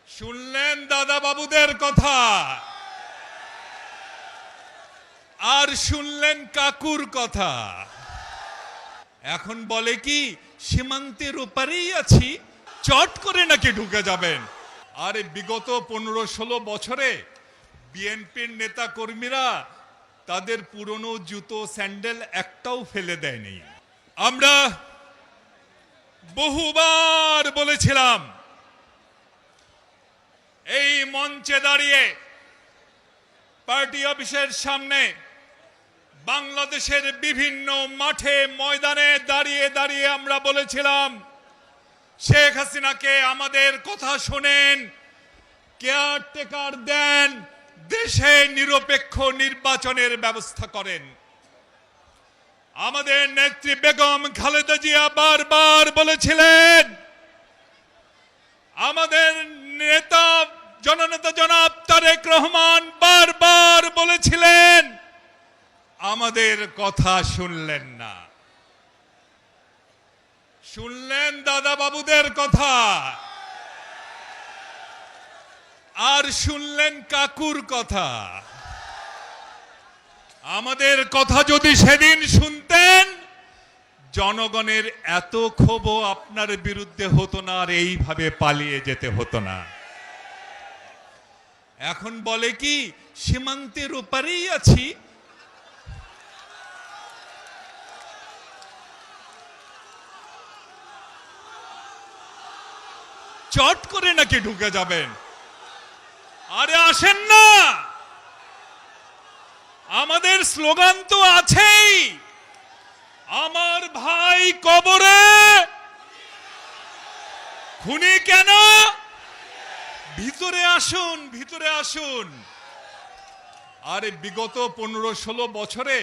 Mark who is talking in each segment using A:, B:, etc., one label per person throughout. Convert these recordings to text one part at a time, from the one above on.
A: শুনলেন দাদা বাবুদের কথা, আর শুনলেন কাকুর কথা। এখন বলে কি সীমান্তের ওপারেই আছি, চট করে নাকি ঢুকে যাবেন। আরে বিগত 15-16 বছরে বিএনপির নেতা কর্মীরা তাদের পুরনো জুতো স্যান্ডেল একটাও ফেলে দেয়নি। আমরা বহুবার বলেছিলাম, এই মঞ্চে দাঁড়িয়ে পার্টি অফিসের সামনে, বাংলাদেশের বিভিন্ন মাঠে ময়দানে দাঁড়িয়ে দাঁড়িয়ে আমরা বলেছিলাম, শেখ হাসিনাকে আমাদের কথা শোনেন, কেয়ারটেকার দেন, দেশে নিরপেক্ষ নির্বাচনের ব্যবস্থা করেন। আমাদের নেত্রী বেগম খালেদা জিয়া বারবার বলেছিলেন, আমাদের নেতা জননেতা জনাব তারেক রহমান বারবার বলেছিলেন, আমাদের কথা শুনলেন না। শুনলেন দাদা বাবুদের কথা, আর শুনলেন কাকুর কথা। আমাদের কথা যদি সেদিন শুনতেন, জনগণের এত ক্ষোভ আপনার বিরুদ্ধে হতো না, আর এইভাবে পালিয়ে যেতে হতো না। এখন বলে কি সীমান্তের ওপারেই আছি, চট করে নাকি ঢুকে যাবেন। আরে আসেন না, আমাদের স্লোগান তো আছেই, আমার ভাই কবরে, খুনি কেন, ভিতরে আসুন, ভিতরে আসুন। আরে বিগত 15-16 বছরে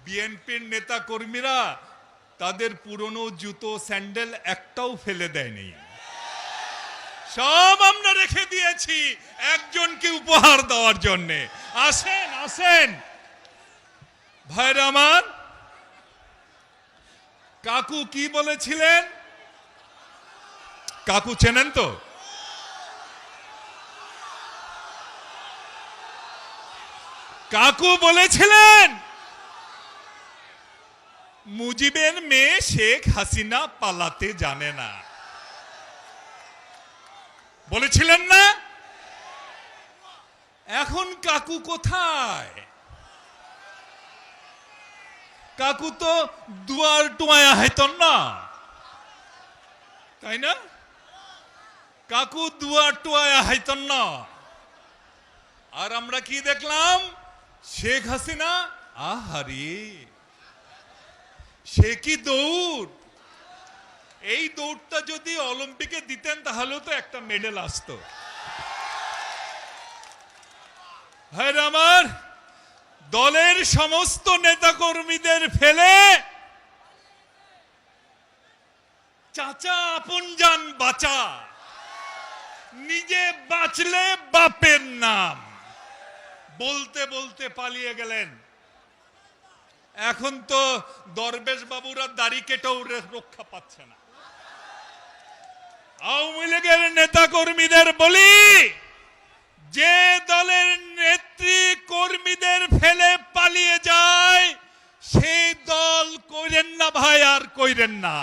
A: বিএনপির নেতা কর্মীরা তাদের পুরনো জুতো স্যান্ডেল একটাও ফেলে দেয়নি, সব আমরা রেখে দিয়েছি একজনকে উপহার দেওয়ার জন্যে। আসেন আসেন ভাইরা আমার। কাকু কি বলেছিলেন? কাকু চেনেন তো? কাকু বলেছিলেন, মুজিবের মেয়ে শেখ হাসিনা পালাতে জানে না, বলেছিলেন না? এখন কাকু কোথায়? কাকু তো দুয়ার টুয়ায় হাইতন না, তাই না? কাকু দুয়ার টুয়ায় হাইতন না। আর আমরা কি দেখলাম? শেখ হাসিনা, আহারে সে কি দৌড়! এই দৌড়টা যদি অলিম্পিকে দিতেন তাহলেও তো একটা মেডেল আসতো। ভাইরা আমার, দলের সমস্ত নেতাকর্মীদের ফেলে চাচা আপন জান বাঁচা, নিজে বাঁচলে বাপের নাম বলতে বলতে পালিয়ে গেলেন। এখন তো দরবেশ বাবুরা দাড়ি কেটেও রক্ষা পাচ্ছে না। আওয়ামী লীগের নেতা কর্মীদের বলি, যে দলের নেত্রী কর্মীদের ফেলে পালিয়ে যায় সেই দল কইরেন না ভাই, আর কইরেন না।